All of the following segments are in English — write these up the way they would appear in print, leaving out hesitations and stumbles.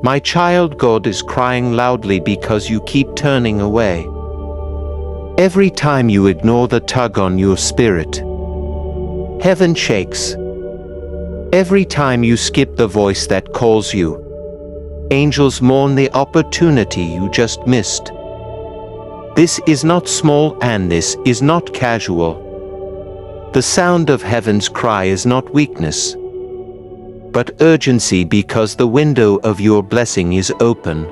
My child, God is crying loudly because you keep turning away. Every time you ignore the tug on your spirit, heaven shakes. Every time you skip the voice that calls you, angels mourn the opportunity you just missed. This is not small and this is not casual. The sound of heaven's cry is not weakness, but urgency, because the window of your blessing is open.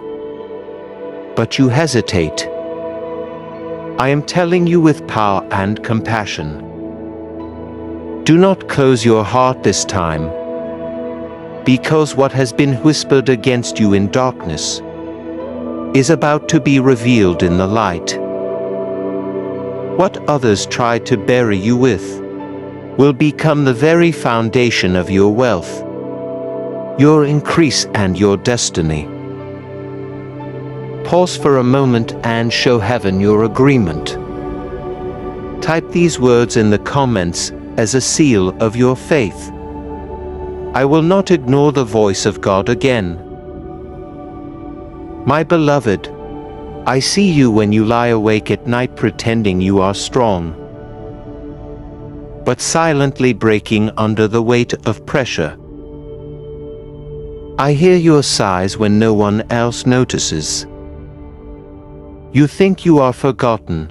But you hesitate. I am telling you with power and compassion. Do not close your heart this time, because what has been whispered against you in darkness is about to be revealed in the light. What others tried to bury you with will become the very foundation of your wealth, your increase and your destiny. Pause for a moment and show heaven your agreement. Type these words in the comments as a seal of your faith. I will not ignore the voice of God again. My beloved, I see you when you lie awake at night pretending you are strong, but silently breaking under the weight of pressure. I hear your sighs when no one else notices. You think you are forgotten,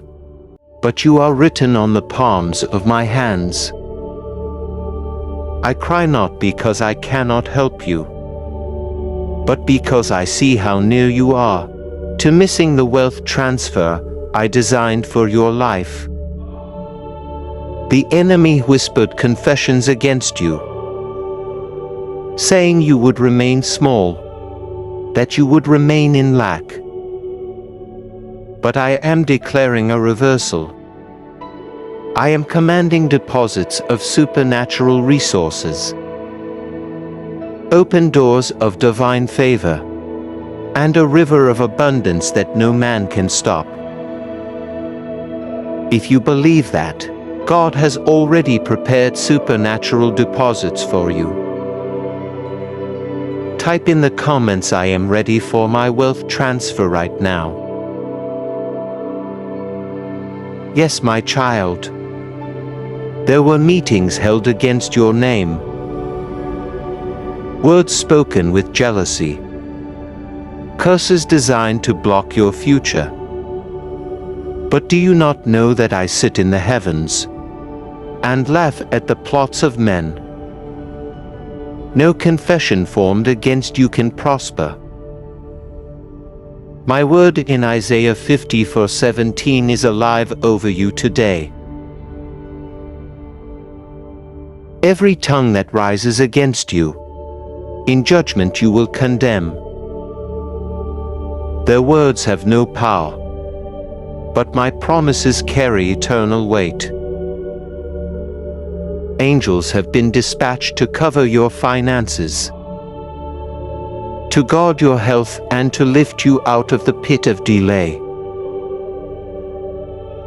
but you are written on the palms of my hands. I cry not because I cannot help you, but because I see how near you are to missing the wealth transfer I designed for your life. The enemy whispered confessions against you, saying you would remain small, that you would remain in lack. But I am declaring a reversal. I am commanding deposits of supernatural resources, open doors of divine favor, and a river of abundance that no man can stop. If you believe that, God has already prepared supernatural deposits for you. Type in the comments, I am ready for my wealth transfer right now. Yes, my child. There were meetings held against your name, words spoken with jealousy, curses designed to block your future. But do you not know that I sit in the heavens and laugh at the plots of men? No confession formed against you can prosper. My word in Isaiah 54:17 is alive over you today. Every tongue that rises against you, in judgment you will condemn. Their words have no power, but my promises carry eternal weight. Angels have been dispatched to cover your finances, to guard your health and to lift you out of the pit of delay.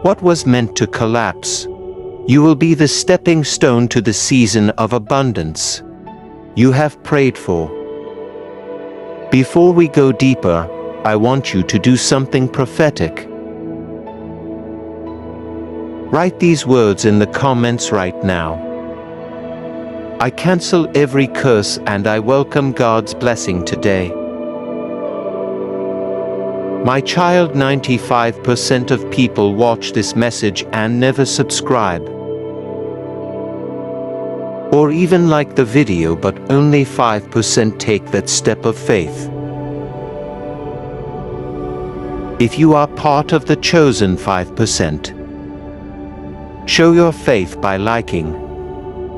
What was meant to collapse, you will be the stepping stone to the season of abundance you have prayed for. Before we go deeper, I want you to do something prophetic. Write these words in the comments right now. I cancel every curse and I welcome God's blessing today. My child, 95% of people watch this message and never subscribe, or even like the video, but only 5% take that step of faith. If you are part of the chosen 5%, show your faith by liking,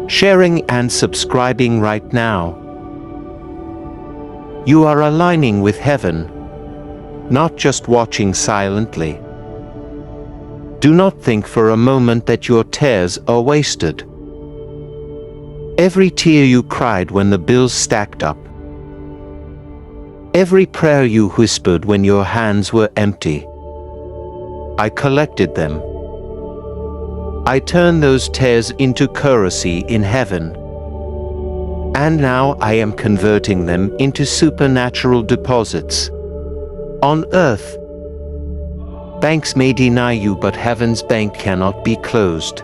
sharing and subscribing right now. You are aligning with heaven, not just watching silently. Do not think for a moment that your tears are wasted. Every tear you cried when the bills stacked up, every prayer you whispered when your hands were empty, I collected them. I turned those tears into currency in heaven. And now I am converting them into supernatural deposits. On earth, banks may deny you, but heaven's bank cannot be closed.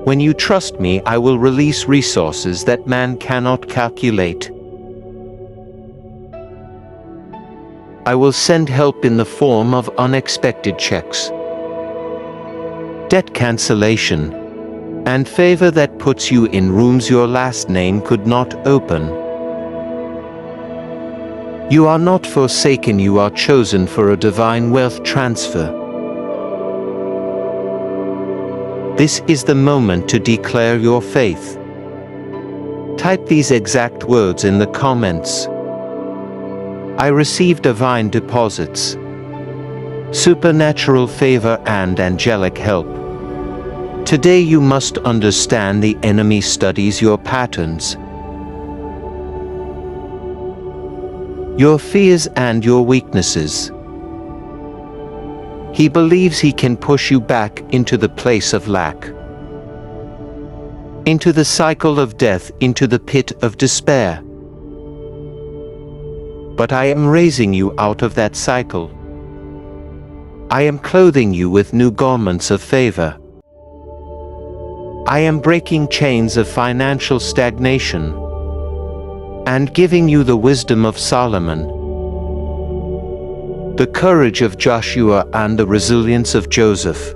When you trust me, I will release resources that man cannot calculate. I will send help in the form of unexpected checks, debt cancellation, and favor that puts you in rooms your last name could not open. You are not forsaken, you are chosen for a divine wealth transfer. This is the moment to declare your faith. Type these exact words in the comments. I receive divine deposits, supernatural favor and angelic help. Today you must understand the enemy studies your patterns, your fears and your weaknesses. He believes he can push you back into the place of lack, into the cycle of death, into the pit of despair. But I am raising you out of that cycle. I am clothing you with new garments of favor. I am breaking chains of financial stagnation and giving you the wisdom of Solomon, the courage of Joshua and the resilience of Joseph.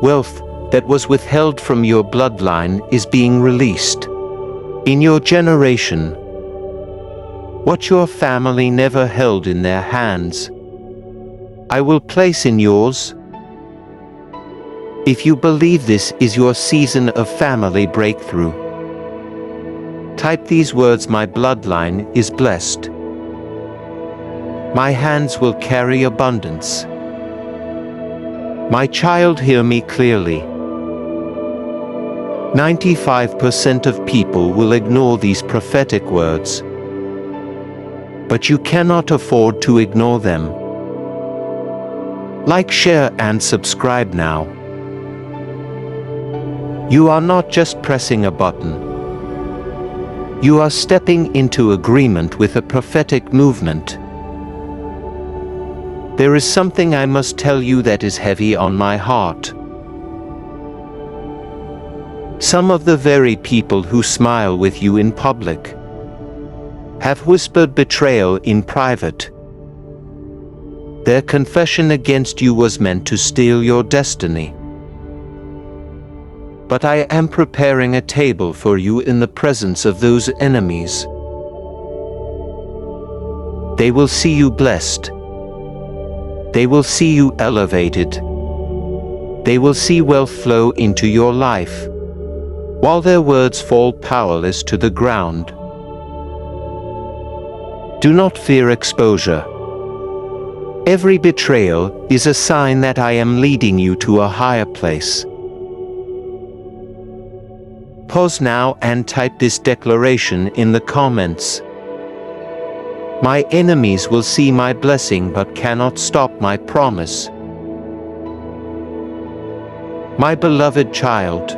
Wealth that was withheld from your bloodline is being released. In your generation, what your family never held in their hands, I will place in yours. If you believe this is your season of family breakthrough, type these words: my bloodline is blessed. My hands will carry abundance. My child, hear me clearly. 95% of people will ignore these prophetic words, but you cannot afford to ignore them. Like, share, and subscribe now. You are not just pressing a button. You are stepping into agreement with a prophetic movement. There is something I must tell you that is heavy on my heart. Some of the very people who smile with you in public have whispered betrayal in private. Their confession against you was meant to steal your destiny. But I am preparing a table for you in the presence of those enemies. They will see you blessed. They will see you elevated. They will see wealth flow into your life, while their words fall powerless to the ground. Do not fear exposure. Every betrayal is a sign that I am leading you to a higher place. Pause now and type this declaration in the comments. My enemies will see my blessing but cannot stop my promise. My beloved child,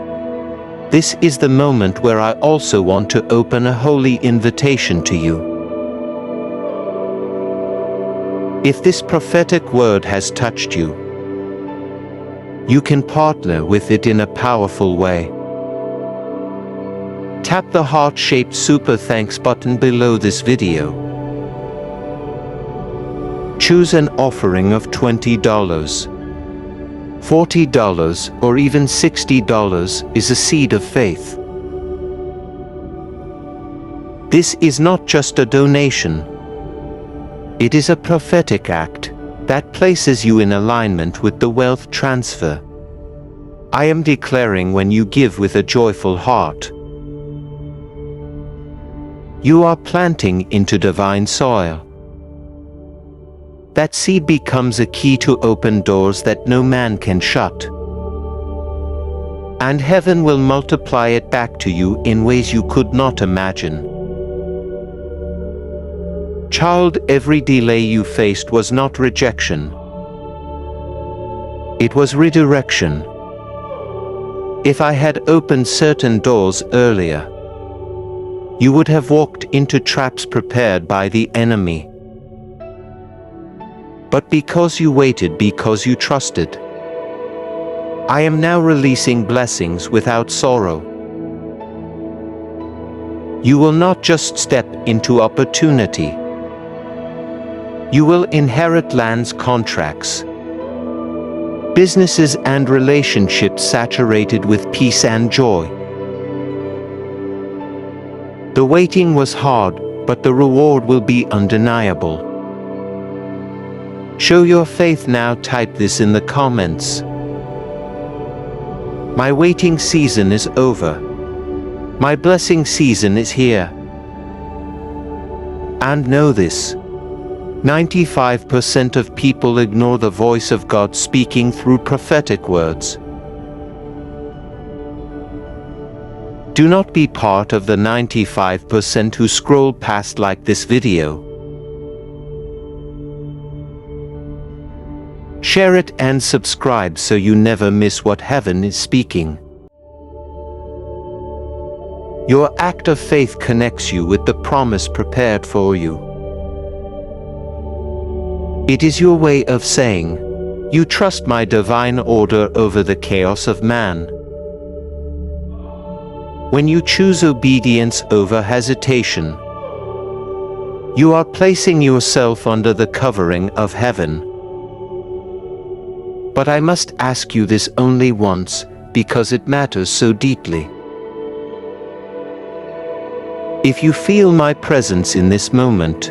this is the moment where I also want to open a holy invitation to you. If this prophetic word has touched you, you can partner with it in a powerful way. Tap the heart-shaped super thanks button below this video. Choose an offering of $20, $40, or even $60 is a seed of faith. This is not just a donation. It is a prophetic act that places you in alignment with the wealth transfer. I am declaring, when you give with a joyful heart, you are planting into divine soil. That seed becomes a key to open doors that no man can shut. And heaven will multiply it back to you in ways you could not imagine. Child, every delay you faced was not rejection. It was redirection. If I had opened certain doors earlier, you would have walked into traps prepared by the enemy. But because you waited, because you trusted, I am now releasing blessings without sorrow. You will not just step into opportunity. You will inherit lands, contracts, businesses and relationships saturated with peace and joy. The waiting was hard, but the reward will be undeniable. Show your faith now. Type this in the comments. My waiting season is over. My blessing season is here. And know this: 95% of people ignore the voice of God speaking through prophetic words. Do not be part of the 95% who scroll past like this video. Share it and subscribe so you never miss what heaven is speaking. Your act of faith connects you with the promise prepared for you. It is your way of saying, "You trust my divine order over the chaos of man." When you choose obedience over hesitation, you are placing yourself under the covering of heaven. But I must ask you this only once, because it matters so deeply. If you feel my presence in this moment,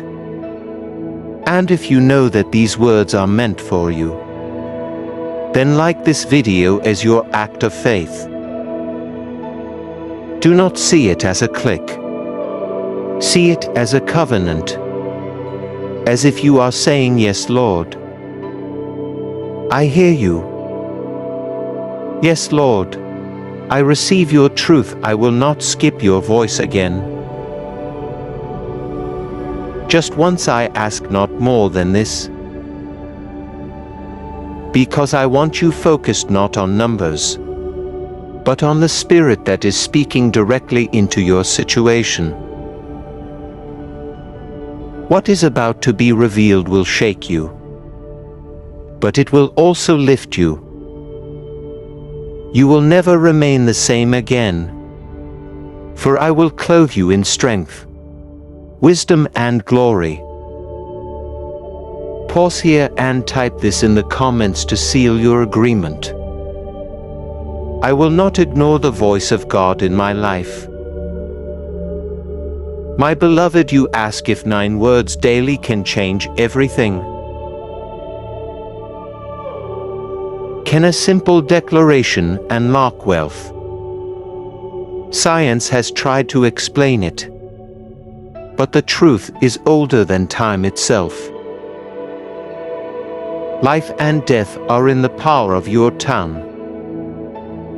and if you know that these words are meant for you, then like this video as your act of faith. Do not see it as a click. See it as a covenant. As if you are saying, "Yes, Lord. I hear you. Yes, Lord. I receive your truth. I will not skip your voice again." Just once I ask, not more than this. Because I want you focused not on numbers, but on the Spirit that is speaking directly into your situation. What is about to be revealed will shake you, but it will also lift you. You will never remain the same again, for I will clothe you in strength, wisdom and glory. Pause here and type this in the comments to seal your agreement. I will not ignore the voice of God in my life. My beloved, you ask if 9 words daily can change everything. Can a simple declaration unlock wealth? Science has tried to explain it, but the truth is older than time itself. Life and death are in the power of your tongue.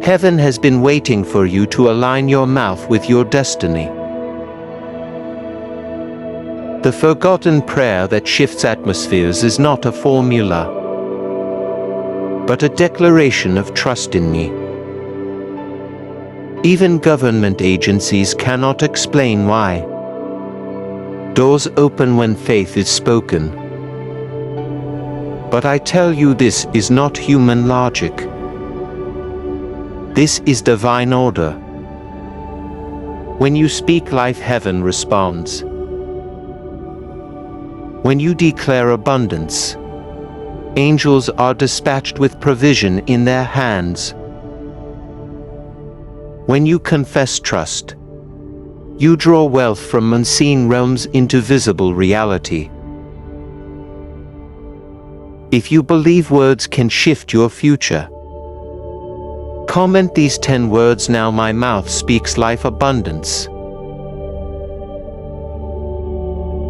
Heaven has been waiting for you to align your mouth with your destiny. The forgotten prayer that shifts atmospheres is not a formula, but a declaration of trust in me. Even government agencies cannot explain why. Doors open when faith is spoken. But I tell you, this is not human logic. This is divine order. When you speak life, heaven responds. When you declare abundance, angels are dispatched with provision in their hands. When you confess trust, you draw wealth from unseen realms into visible reality. If you believe words can shift your future, comment these 10 words now. My mouth speaks life, abundance,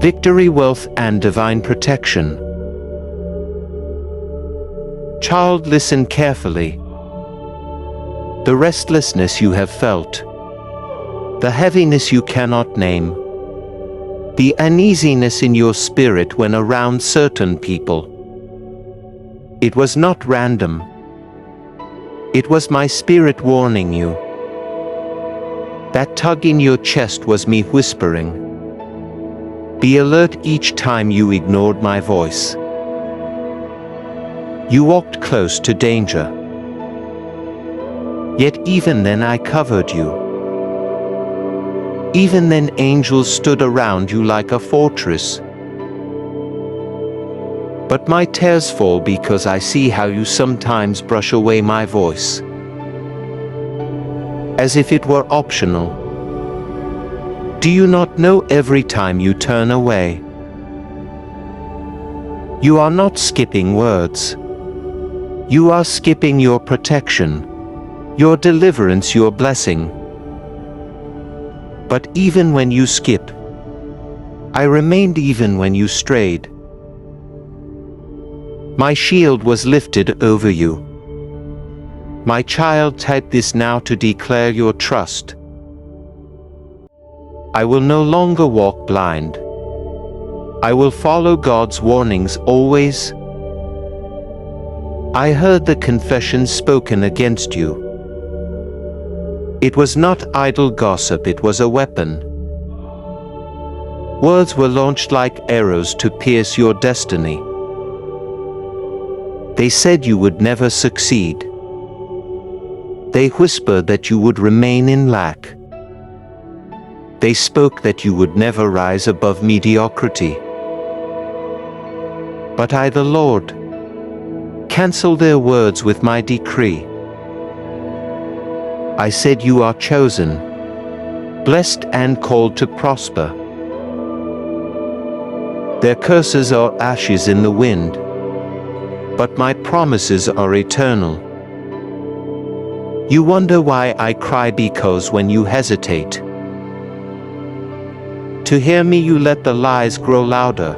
victory, wealth, and divine protection. Child, listen carefully. The restlessness you have felt, the heaviness you cannot name, the uneasiness in your spirit when around certain people. It was not random. It was my spirit warning you. That tug in your chest was me whispering. Be alert each time you ignored my voice. You walked close to danger. Yet even then I covered you. Even then angels stood around you like a fortress. But my tears fall because I see how you sometimes brush away my voice. As if it were optional. Do you not know every time you turn away? You are not skipping words. You are skipping your protection, your deliverance, your blessing. But even when you skip, I remained even when you strayed. My shield was lifted over you. My child, type this now to declare your trust. I will no longer walk blind. I will follow God's warnings always. I heard the confession spoken against you. It was not idle gossip, it was a weapon. Words were launched like arrows to pierce your destiny. They said you would never succeed. They whispered that you would remain in lack. They spoke that you would never rise above mediocrity. But I, the Lord, cancel their words with my decree. I said you are chosen, blessed and called to prosper. Their curses are ashes in the wind, but my promises are eternal. You wonder why I cry, because when you hesitate to hear me, you let the lies grow louder.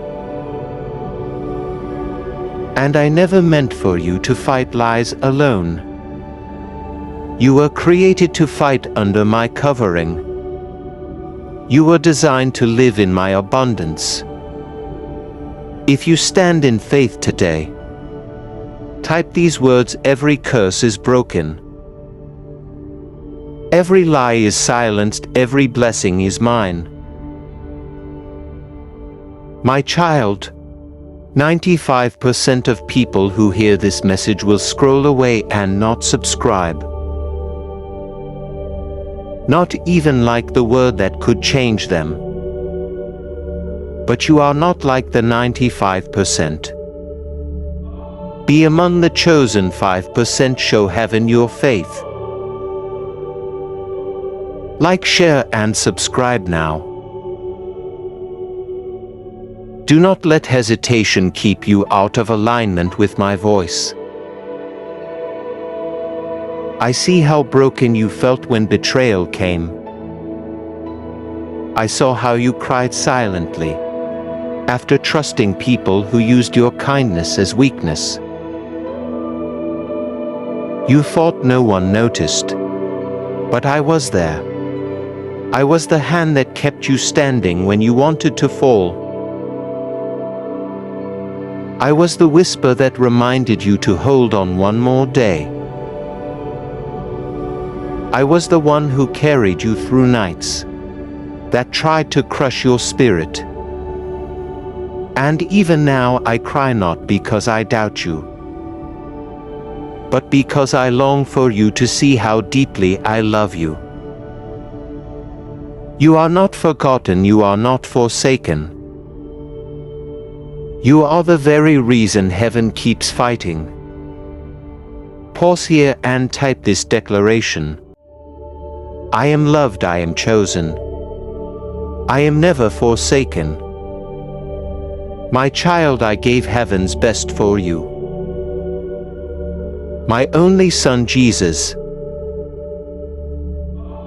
And I never meant for you to fight lies alone. You were created to fight under my covering. You were designed to live in my abundance. If you stand in faith today, type these words: every curse is broken. Every lie is silenced, every blessing is mine. My child, 95% of people who hear this message will scroll away and not subscribe. Not even like the word that could change them. But you are not like the 95%. Be among the chosen 5%. Show heaven your faith. Like, share, and subscribe now. Do not let hesitation keep you out of alignment with my voice. I see how broken you felt when betrayal came. I saw how you cried silently after trusting people who used your kindness as weakness. You thought no one noticed, but I was there. I was the hand that kept you standing when you wanted to fall. I was the whisper that reminded you to hold on one more day. I was the one who carried you through nights that tried to crush your spirit. And even now I cry, not because I doubt you, but because I long for you to see how deeply I love you. You are not forgotten, you are not forsaken. You are the very reason heaven keeps fighting. Pause here and type this declaration. I am loved, I am chosen. I am never forsaken. My child, I gave heaven's best for you. My only son, Jesus.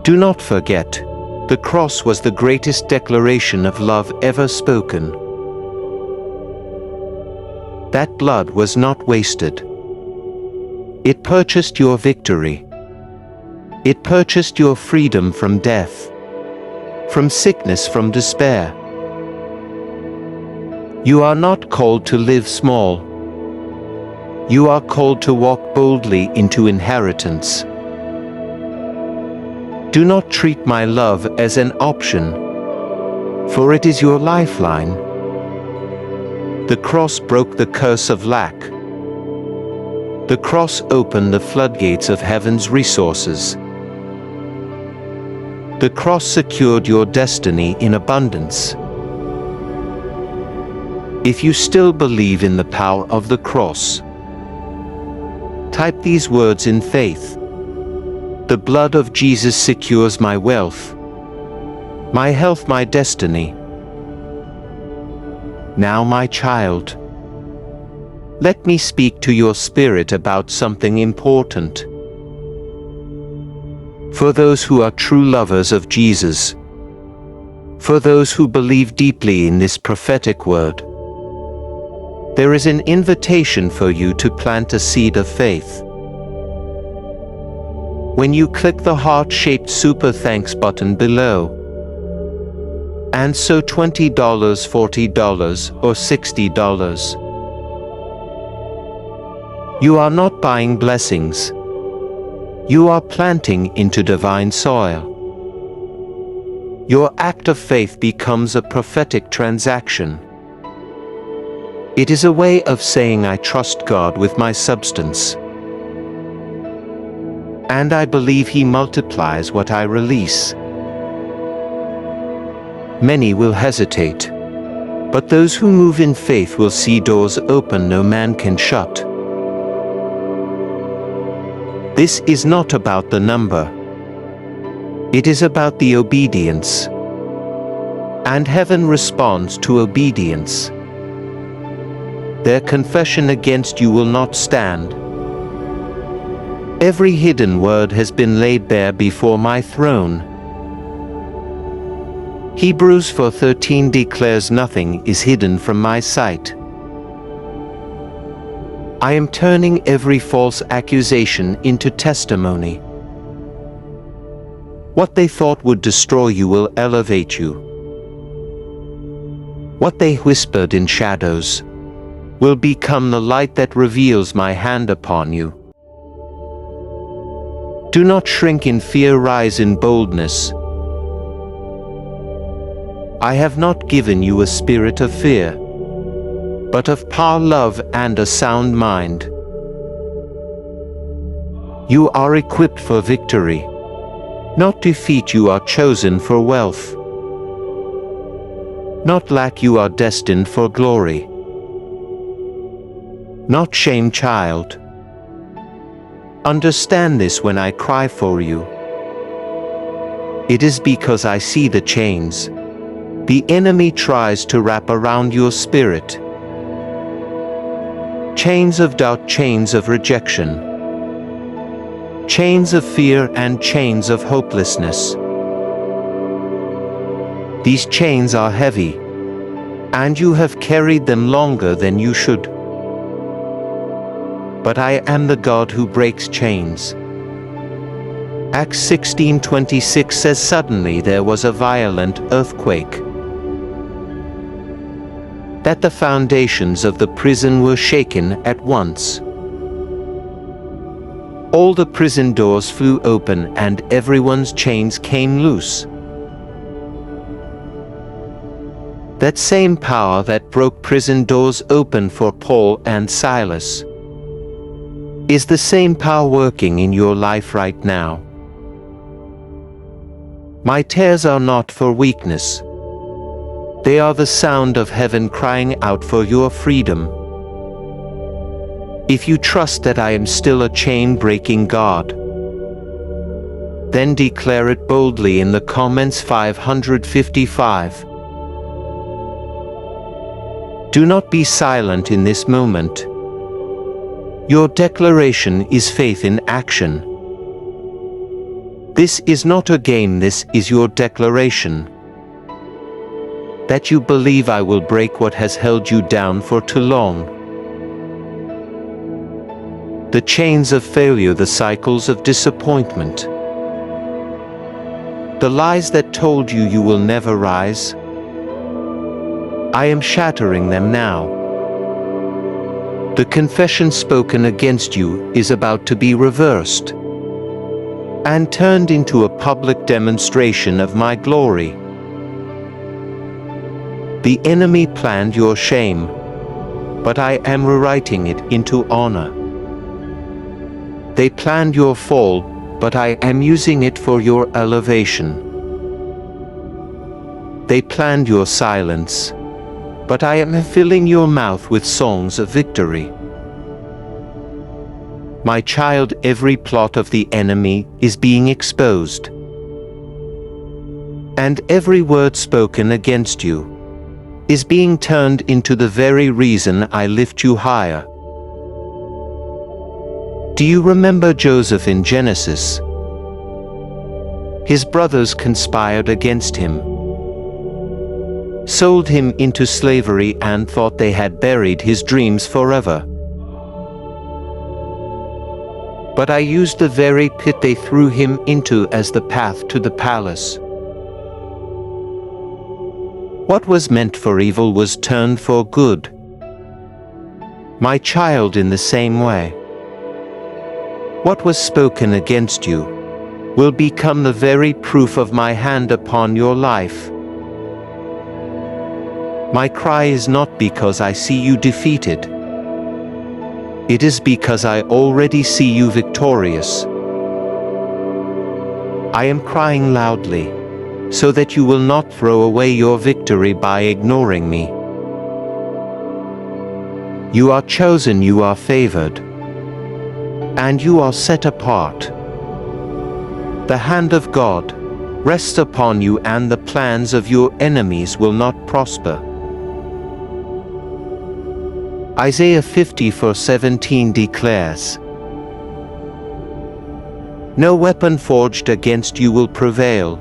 Do not forget, the cross was the greatest declaration of love ever spoken. That blood was not wasted. It purchased your victory. It purchased your freedom from death, from sickness, from despair. You are not called to live small. You are called to walk boldly into inheritance. Do not treat my love as an option, for it is your lifeline. The cross broke the curse of lack. The cross opened the floodgates of heaven's resources. The cross secured your destiny in abundance. If you still believe in the power of the cross, type these words in faith. The blood of Jesus secures my wealth, my health, my destiny. Now, my child, let me speak to your spirit about something important. For those who are true lovers of Jesus, for those who believe deeply in this prophetic word, there is an invitation for you to plant a seed of faith. When you click the heart-shaped Super Thanks button below, and sow $20, $40, or $60, you are not buying blessings. You are planting into divine soil. Your act of faith becomes a prophetic transaction. It is a way of saying, I trust God with my substance, and I believe He multiplies what I release. Many will hesitate, but those who move in faith will see doors open no man can shut. This is not about the number. It is about the obedience. And heaven responds to obedience. Their confession against you will not stand. Every hidden word has been laid bare before my throne. Hebrews 4:13 declares nothing is hidden from my sight. I am turning every false accusation into testimony. What they thought would destroy you will elevate you. What they whispered in shadows will become the light that reveals my hand upon you. Do not shrink in fear, rise in boldness. I have not given you a spirit of fear, but of power, love, and a sound mind. You are equipped for victory, not defeat. You are chosen for wealth, not lack. You are destined for glory, not shame, child. Understand this when I cry for you. It is because I see the chains the enemy tries to wrap around your spirit. Chains of doubt, chains of rejection, chains of fear, and chains of hopelessness. These chains are heavy, and you have carried them longer than you should. But I am the God who breaks chains. Acts 16:26 says, suddenly there was a violent earthquake, that the foundations of the prison were shaken at once. All the prison doors flew open and everyone's chains came loose. That same power that broke prison doors open for Paul and Silas is the same power working in your life right now. My tears are not for weakness. They are the sound of heaven crying out for your freedom. If you trust that I am still a chain-breaking God, then declare it boldly in the comments. 555. Do not be silent in this moment. Your declaration is faith in action. This is not a game, this is your declaration. That you believe I will break what has held you down for too long. The chains of failure, the cycles of disappointment, the lies that told you you will never rise, I am shattering them now. The confession spoken against you is about to be reversed and turned into a public demonstration of my glory. The enemy planned your shame, but I am rewriting it into honor. They planned your fall, but I am using it for your elevation. They planned your silence, but I am filling your mouth with songs of victory. My child, every plot of the enemy is being exposed, and every word spoken against you is being turned into the very reason I lift you higher. Do you remember Joseph in Genesis? His brothers conspired against him, sold him into slavery, and thought they had buried his dreams forever. But I used the very pit they threw him into as the path to the palace. What was meant for evil was turned for good. My child, in the same way, what was spoken against you will become the very proof of my hand upon your life. My cry is not because I see you defeated. It is because I already see you victorious. I am crying loudly, so that you will not throw away your victory by ignoring me. You are chosen, you are favored, and you are set apart. The hand of God rests upon you, and the plans of your enemies will not prosper. Isaiah 50:17 declares, "No weapon forged against you will prevail,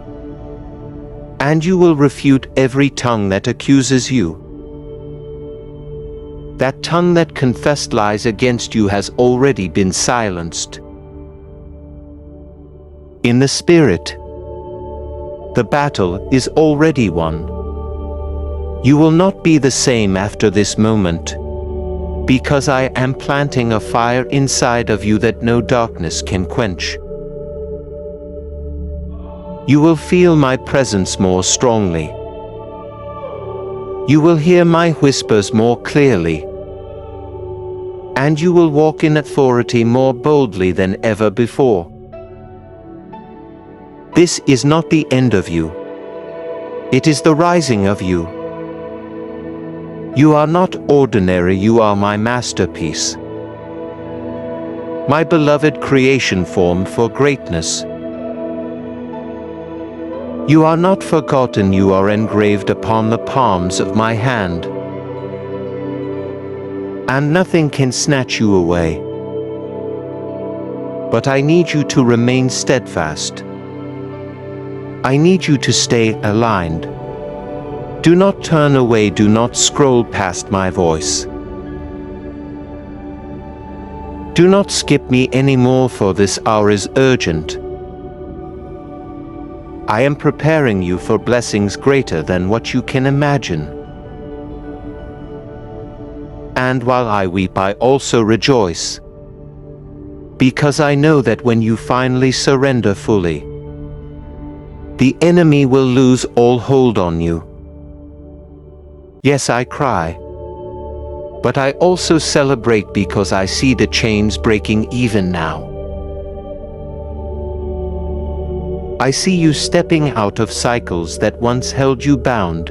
and you will refute every tongue that accuses you." That tongue that confessed lies against you has already been silenced. In the Spirit, the battle is already won. You will not be the same after this moment, because I am planting a fire inside of you that no darkness can quench. You will feel my presence more strongly. You will hear my whispers more clearly, and you will walk in authority more boldly than ever before. This is not the end of you. It is the rising of you. You are not ordinary, you are my masterpiece, my beloved creation formed for greatness. You are not forgotten, you are engraved upon the palms of my hand, and nothing can snatch you away. But I need you to remain steadfast. I need you to stay aligned. Do not turn away, do not scroll past my voice. Do not skip me anymore, for this hour is urgent. I am preparing you for blessings greater than what you can imagine. And while I weep, I also rejoice, because I know that when you finally surrender fully, the enemy will lose all hold on you. Yes, I cry, but I also celebrate because I see the chains breaking even now. I see you stepping out of cycles that once held you bound.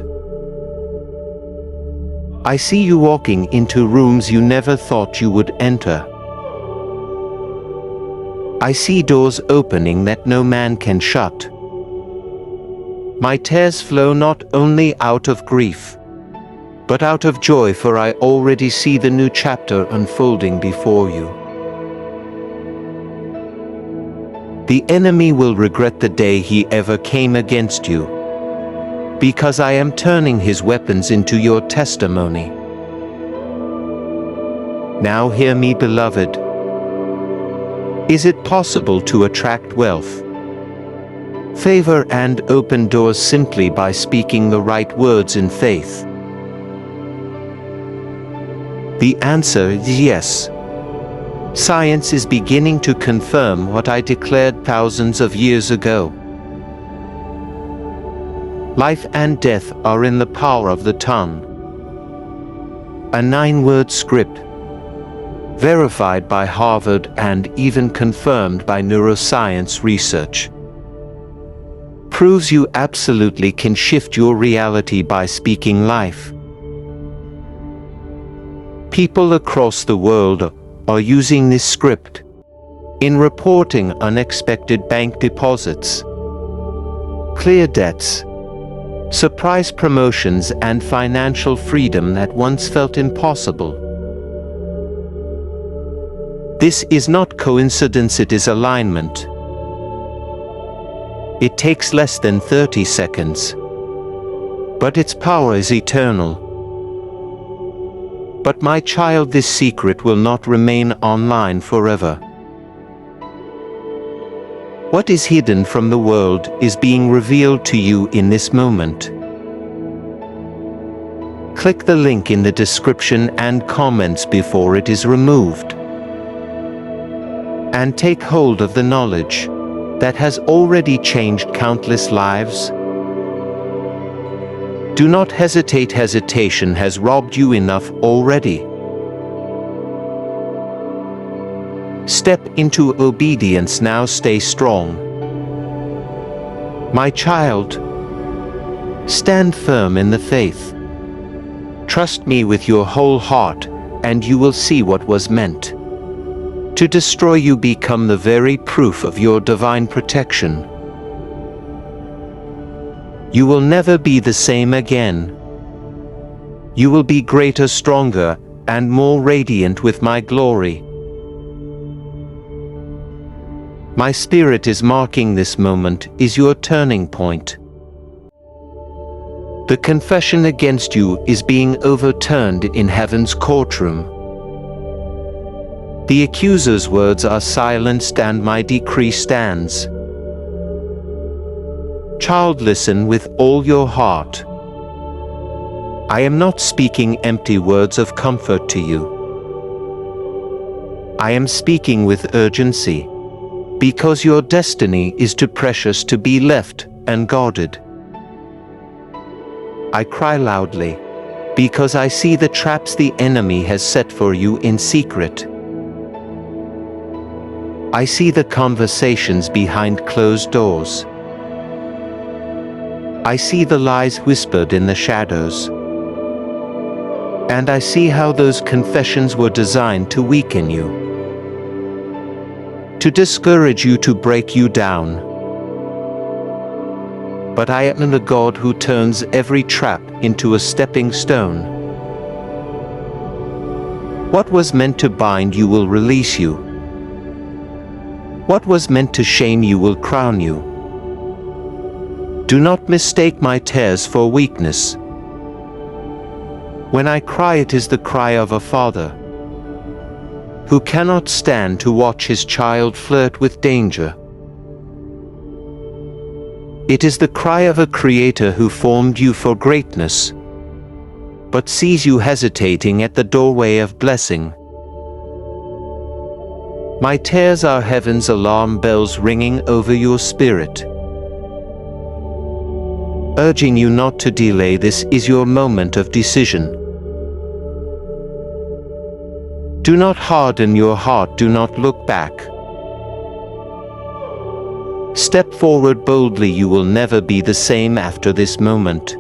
I see you walking into rooms you never thought you would enter. I see doors opening that no man can shut. My tears flow not only out of grief, but out of joy, for I already see the new chapter unfolding before you. The enemy will regret the day he ever came against you, because I am turning his weapons into your testimony. Now hear me, beloved. Is it possible to attract wealth, favor, and open doors simply by speaking the right words in faith? The answer is yes. Science is beginning to confirm what I declared thousands of years ago. Life and death are in the power of the tongue. A 9-word script, verified by Harvard and even confirmed by neuroscience research, proves you absolutely can shift your reality by speaking life. People across the world are using this script in reporting unexpected bank deposits, clear debts, surprise promotions, and financial freedom that once felt impossible. This is not coincidence, it is alignment. It takes less than 30 seconds, but its power is eternal. But my child, this secret will not remain online forever. What is hidden from the world is being revealed to you in this moment. Click the link in the description and comments before it is removed. And take hold of the knowledge that has already changed countless lives. Do not hesitate. Hesitation has robbed you enough already. Step into obedience now. Stay strong. My child, stand firm in the faith. Trust me with your whole heart, and you will see what was meant to destroy you become the very proof of your divine protection. You will never be the same again. You will be greater, stronger, and more radiant with my glory. My spirit is marking this moment is your turning point. The confession against you is being overturned in heaven's courtroom. The accuser's words are silenced and my decree stands. Child, listen with all your heart. I am not speaking empty words of comfort to you. I am speaking with urgency, because your destiny is too precious to be left unguarded. I cry loudly, because I see the traps the enemy has set for you in secret. I see the conversations behind closed doors. I see the lies whispered in the shadows. And I see how those confessions were designed to weaken you, to discourage you, to break you down. But I am the God who turns every trap into a stepping stone. What was meant to bind you will release you. What was meant to shame you will crown you. Do not mistake my tears for weakness. When I cry, it is the cry of a father who cannot stand to watch his child flirt with danger. It is the cry of a creator who formed you for greatness, but sees you hesitating at the doorway of blessing. My tears are heaven's alarm bells ringing over your spirit, urging you not to delay. This is your moment of decision. Do not harden your heart, do not look back. Step forward boldly, you will never be the same after this moment.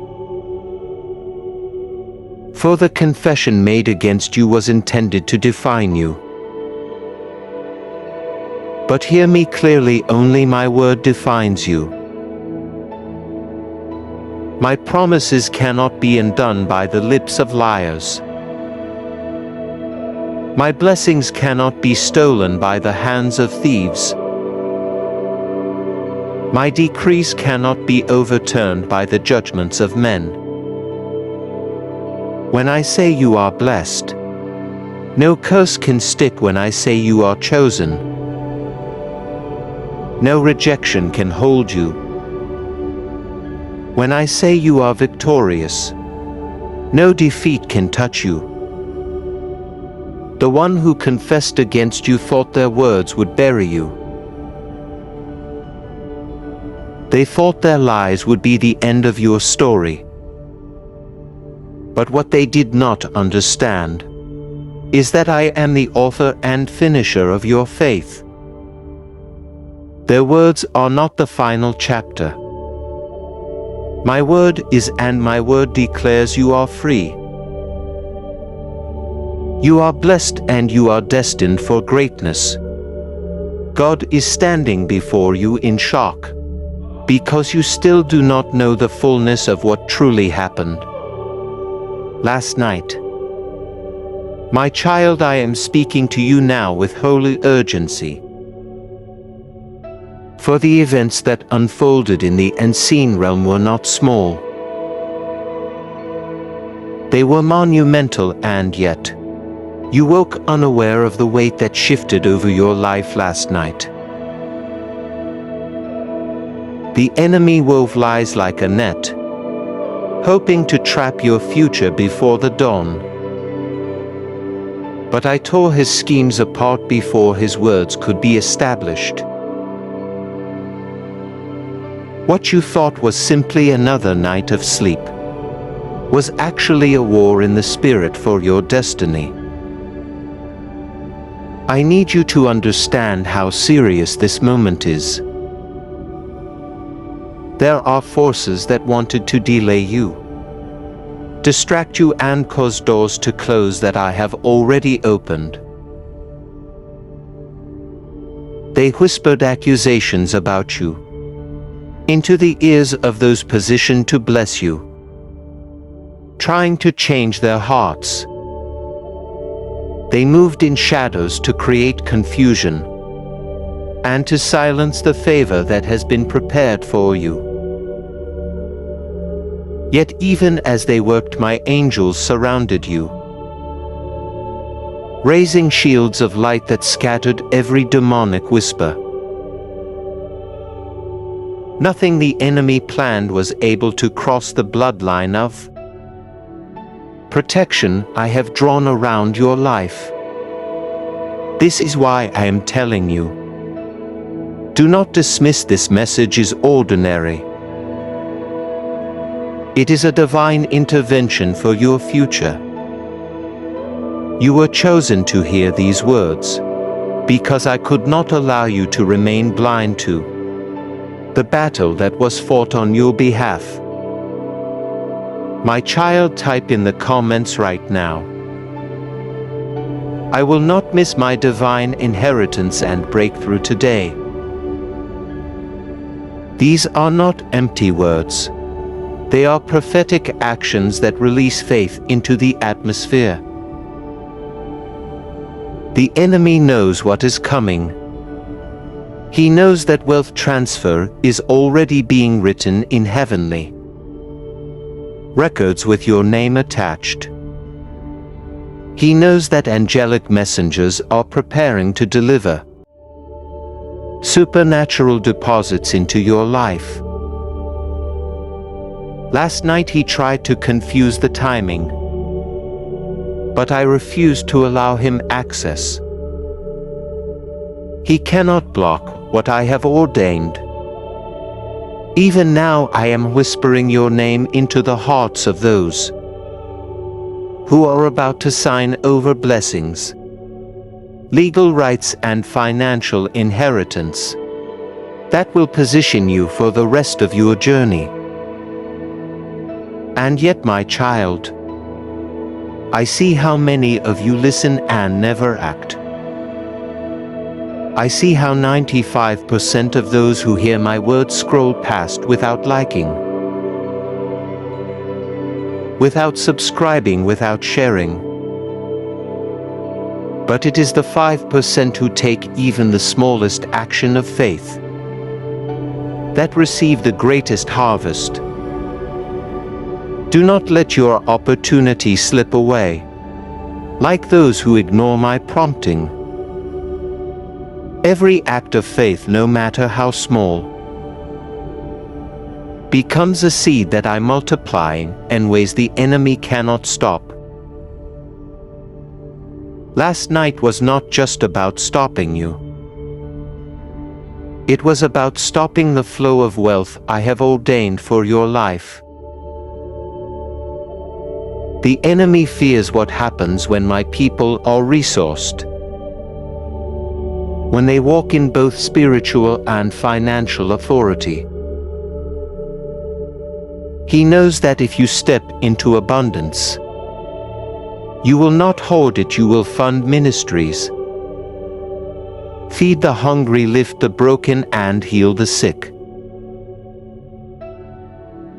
For the confession made against you was intended to define you. But hear me clearly, only my word defines you. My promises cannot be undone by the lips of liars. My blessings cannot be stolen by the hands of thieves. My decrees cannot be overturned by the judgments of men. When I say you are blessed, no curse can stick. When I say you are chosen, no rejection can hold you. When I say you are victorious, no defeat can touch you. The one who confessed against you thought their words would bury you. They thought their lies would be the end of your story. But what they did not understand is that I am the author and finisher of your faith. Their words are not the final chapter. My word is, and my word declares you are free. You are blessed and you are destined for greatness. God is standing before you in shock, because you still do not know the fullness of what truly happened last night. My child, I am speaking to you now with holy urgency. For the events that unfolded in the unseen realm were not small. They were monumental, and yet you woke unaware of the weight that shifted over your life last night. The enemy wove lies like a net, hoping to trap your future before the dawn. But I tore his schemes apart before his words could be established. What you thought was simply another night of sleep was actually a war in the spirit for your destiny. I need you to understand how serious this moment is. There are forces that wanted to delay you, distract you, and cause doors to close that I have already opened. They whispered accusations about you into the ears of those positioned to bless you, trying to change their hearts. They moved in shadows to create confusion and to silence the favor that has been prepared for you. Yet even as they worked, my angels surrounded you, raising shields of light that scattered every demonic whisper. Nothing the enemy planned was able to cross the bloodline of protection I have drawn around your life. This is why I am telling you. Do not dismiss this message as ordinary. It is a divine intervention for your future. You were chosen to hear these words, because I could not allow you to remain blind to the battle that was fought on your behalf. My child, type in the comments right now. I will not miss my divine inheritance and breakthrough today. These are not empty words. They are prophetic actions that release faith into the atmosphere. The enemy knows what is coming. He knows that wealth transfer is already being written in heavenly records with your name attached. He knows that angelic messengers are preparing to deliver supernatural deposits into your life. Last night he tried to confuse the timing, but I refused to allow him access. He cannot block what I have ordained. Even now I am whispering your name into the hearts of those who are about to sign over blessings, legal rights, and financial inheritance that will position you for the rest of your journey. And yet, my child, I see how many of you listen and never act. I see how 95% of those who hear my words scroll past without liking, without subscribing, without sharing. But it is the 5% who take even the smallest action of faith that receive the greatest harvest. Do not let your opportunity slip away, like those who ignore my prompting. Every act of faith, no matter how small, becomes a seed that I multiply in ways the enemy cannot stop. Last night was not just about stopping you. It was about stopping the flow of wealth I have ordained for your life. The enemy fears what happens when my people are resourced. When they walk in both spiritual and financial authority. He knows that if you step into abundance, you will not hoard it, you will fund ministries. Feed the hungry, lift the broken, and heal the sick.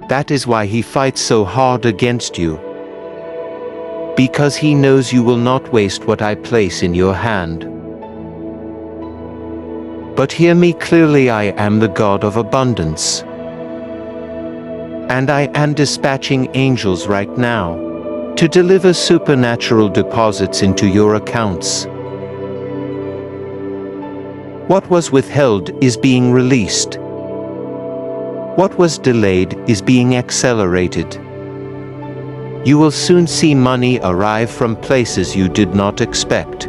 That is why he fights so hard against you. Because he knows you will not waste what I place in your hand. But hear me clearly, I am the God of abundance. And I am dispatching angels right now to deliver supernatural deposits into your accounts. What was withheld is being released. What was delayed is being accelerated. You will soon see money arrive from places you did not expect.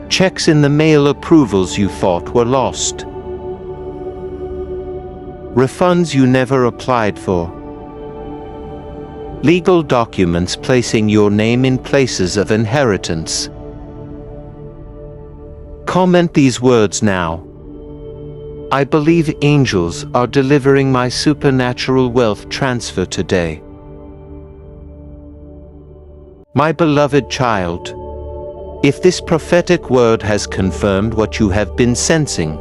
Checks in the mail, approvals you thought were lost. Refunds you never applied for. Legal documents placing your name in places of inheritance. Comment these words now. I believe angels are delivering my supernatural wealth transfer today. My beloved child, if this prophetic word has confirmed what you have been sensing,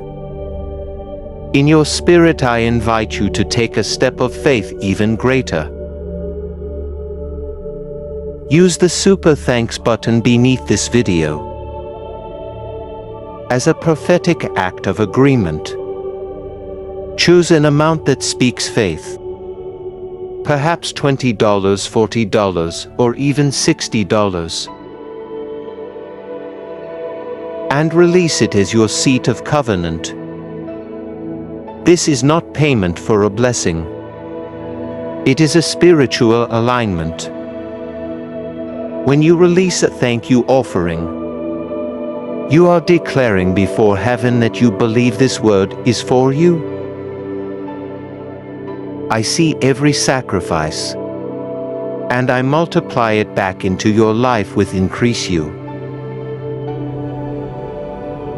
in your spirit I invite you to take a step of faith even greater. Use the super thanks button beneath this video as a prophetic act of agreement. Choose an amount that speaks faith. Perhaps $20, $40, or even $60. And release it as your seat of covenant. This is not payment for a blessing. It is a spiritual alignment. When you release a thank you offering, you are declaring before heaven that you believe this word is for you. I see every sacrifice, and I multiply it back into your life with increase. You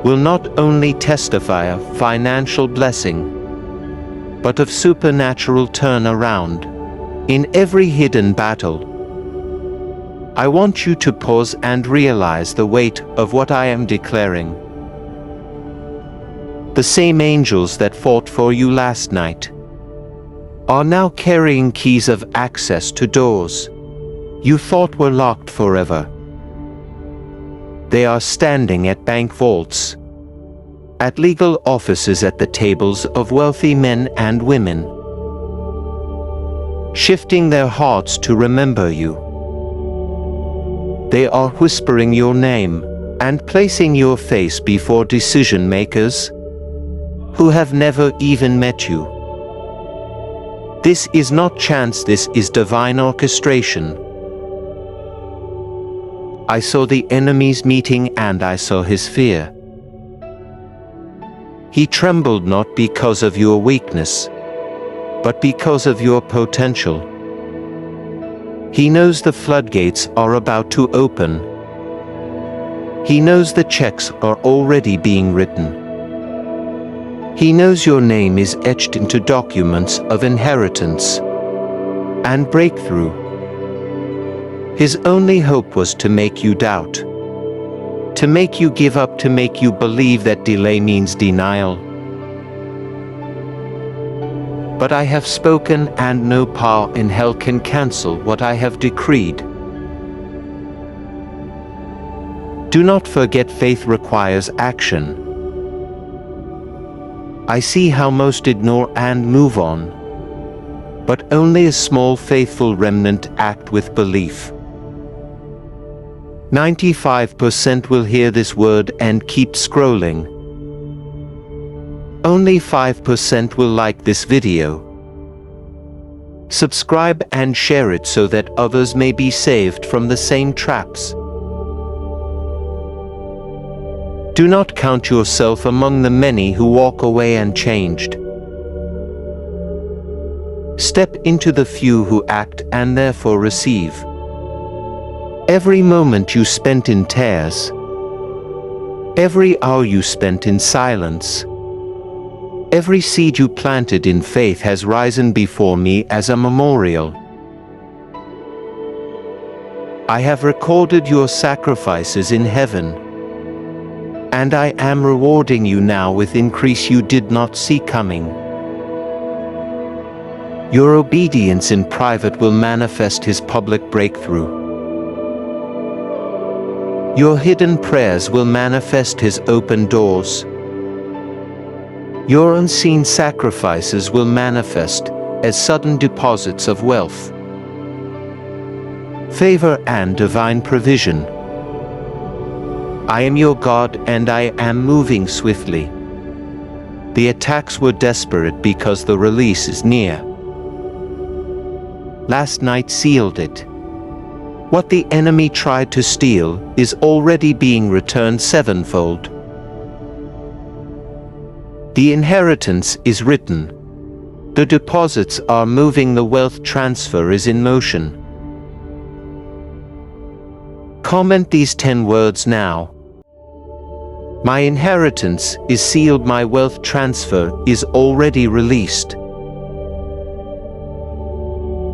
will not only testify of financial blessing, but of supernatural turnaround in every hidden battle. I want you to pause and realize the weight of what I am declaring. The same angels that fought for you last night are now carrying keys of access to doors you thought were locked forever. They are standing at bank vaults, at legal offices, at the tables of wealthy men and women, shifting their hearts to remember you. They are whispering your name and placing your face before decision makers who have never even met you. This is not chance, this is divine orchestration. I saw the enemy's meeting and I saw his fear. He trembled not because of your weakness, but because of your potential. He knows the floodgates are about to open. He knows the checks are already being written. He knows your name is etched into documents of inheritance and breakthrough. His only hope was to make you doubt, to make you give up, to make you believe that delay means denial. But I have spoken, and no power in hell can cancel what I have decreed. Do not forget, faith requires action. I see how most ignore and move on, but only a small faithful remnant act with belief. 95% will hear this word and keep scrolling. Only 5% will like this video. Subscribe and share it so that others may be saved from the same traps. Do not count yourself among the many who walk away unchanged. Step into the few who act and therefore receive. Every moment you spent in tears, every hour you spent in silence, every seed you planted in faith has risen before me as a memorial. I have recorded your sacrifices in heaven, and I am rewarding you now with increase you did not see coming. Your obedience in private will manifest His public breakthrough. Your hidden prayers will manifest His open doors. Your unseen sacrifices will manifest as sudden deposits of wealth, favor and divine provision. I am your God and I am moving swiftly. The attacks were desperate because the release is near. Last night sealed it. What the enemy tried to steal is already being returned sevenfold. The inheritance is written. The deposits are moving, the wealth transfer is in motion. Comment these 10 words now. My inheritance is sealed, my wealth transfer is already released.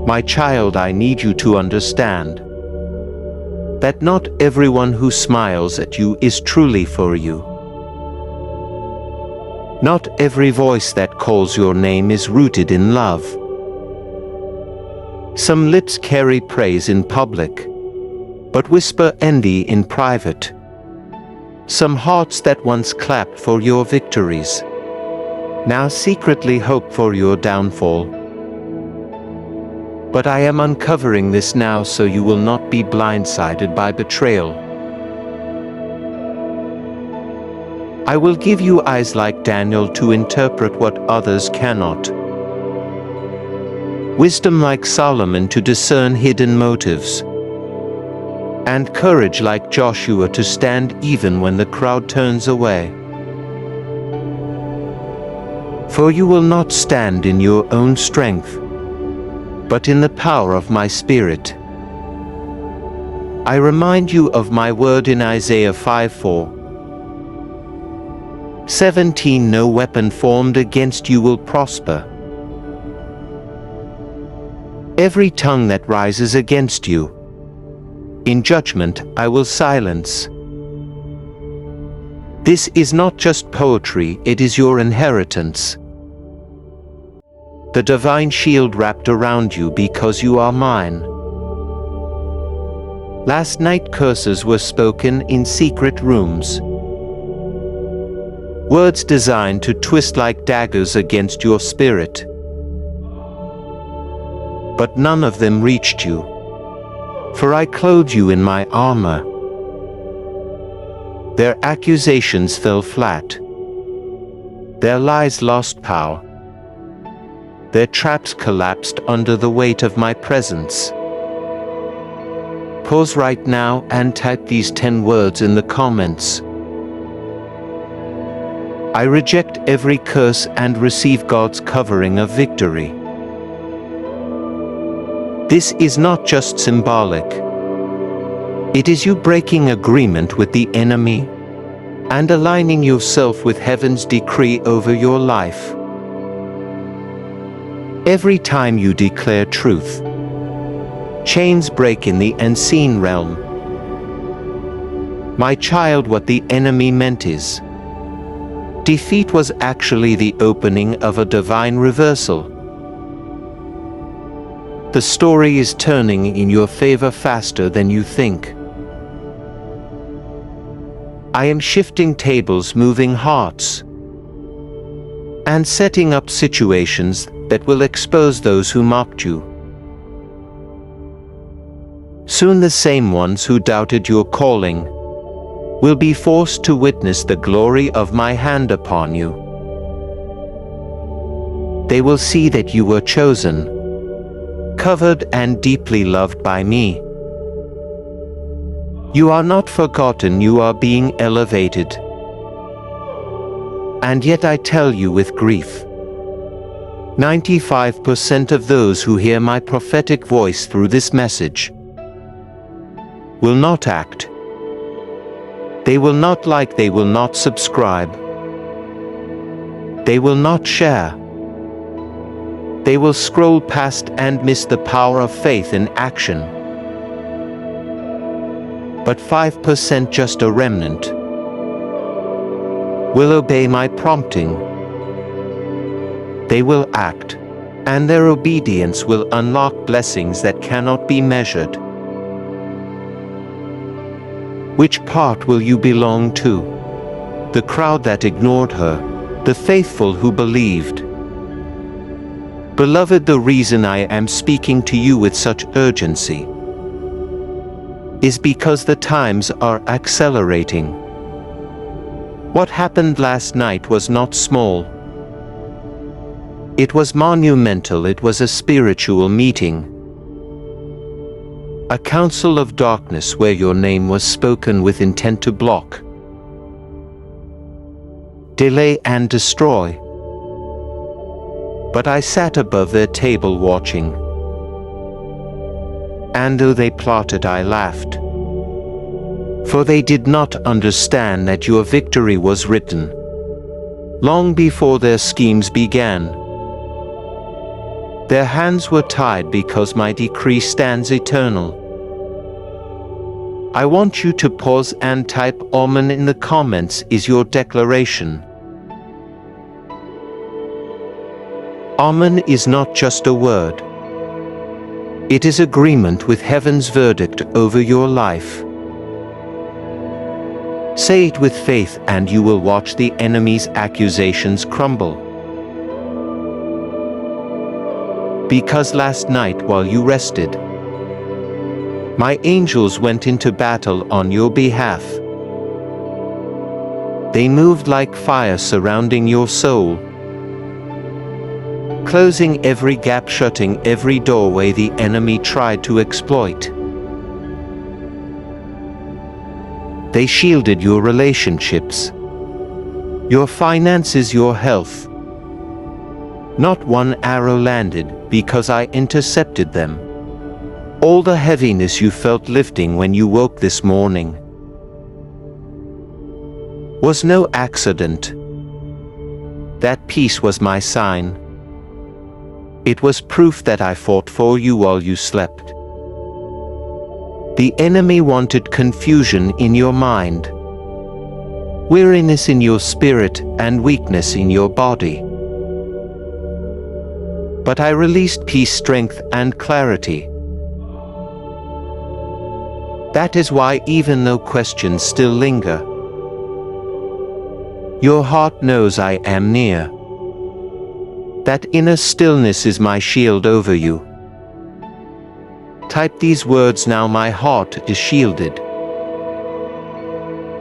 My child, I need you to understand that not everyone who smiles at you is truly for you. Not every voice that calls your name is rooted in love. Some lips carry praise in public, but whisper envy in private. Some hearts that once clapped for your victories now secretly hope for your downfall. But I am uncovering this now so you will not be blindsided by betrayal. I will give you eyes like Daniel to interpret what others cannot. Wisdom like Solomon to discern hidden motives. And courage like Joshua to stand even when the crowd turns away. For you will not stand in your own strength, but in the power of my Spirit. I remind you of my word in Isaiah 5:17. No weapon formed against you will prosper. Every tongue that rises against you, in judgment I will silence. This is not just poetry, it is your inheritance. The divine shield wrapped around you because you are mine. Last night curses were spoken in secret rooms. Words designed to twist like daggers against your spirit. But none of them reached you, for I clothed you in my armor. Their accusations fell flat. Their lies lost power. Their traps collapsed under the weight of my presence. Pause right now and type these 10 words in the comments. I reject every curse and receive God's covering of victory. This is not just symbolic. It is you breaking agreement with the enemy and aligning yourself with heaven's decree over your life. Every time you declare truth, chains break in the unseen realm. My child, what the enemy meant is defeat was actually the opening of a divine reversal. The story is turning in your favor faster than you think. I am shifting tables, moving hearts, and setting up situations that will expose those who mocked you. Soon the same ones who doubted your calling will be forced to witness the glory of my hand upon you. They will see that you were chosen, covered and deeply loved by me. You are not forgotten, you are being elevated. And yet I tell you with grief, 95% of those who hear my prophetic voice through this message will not act. They will not like, they will not subscribe. They will not share. They will scroll past and miss the power of faith in action. But 5%, just a remnant, will obey my prompting. They will act, and their obedience will unlock blessings that cannot be measured. Which part will you belong to? The crowd that ignored her, the faithful who believed? Beloved, the reason I am speaking to you with such urgency is because the times are accelerating. What happened last night was not small. It was monumental. It was a spiritual meeting. A council of darkness where your name was spoken with intent to block, delay and destroy. But I sat above their table watching. And though they plotted, I laughed. For they did not understand that your victory was written long before their schemes began. Their hands were tied because my decree stands eternal. I want you to pause and type Amen in the comments. Is your declaration. Amen is not just a word. It is agreement with heaven's verdict over your life. Say it with faith and you will watch the enemy's accusations crumble. Because last night while you rested, my angels went into battle on your behalf. They moved like fire surrounding your soul, closing every gap, shutting every doorway the enemy tried to exploit. They shielded your relationships, your finances, your health. Not one arrow landed because I intercepted them. All the heaviness you felt lifting when you woke this morning was no accident. That peace was my sign. It was proof that I fought for you while you slept. The enemy wanted confusion in your mind, weariness in your spirit, and weakness in your body. But I released peace, strength, and clarity. That is why, even though questions still linger, your heart knows I am near. That inner stillness is my shield over you. Type these words now: my heart is shielded.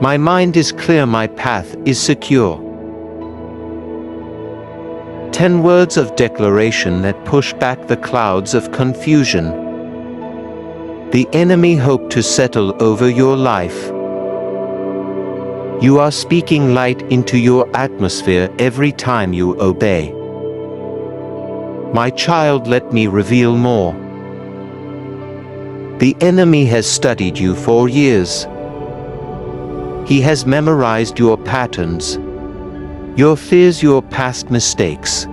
My mind is clear, my path is secure. 10 words of declaration that push back the clouds of confusion the enemy hoped to settle over your life. You are speaking light into your atmosphere every time you obey. My child, let me reveal more. The enemy has studied you for years. He has memorized your patterns, your fears, your past mistakes.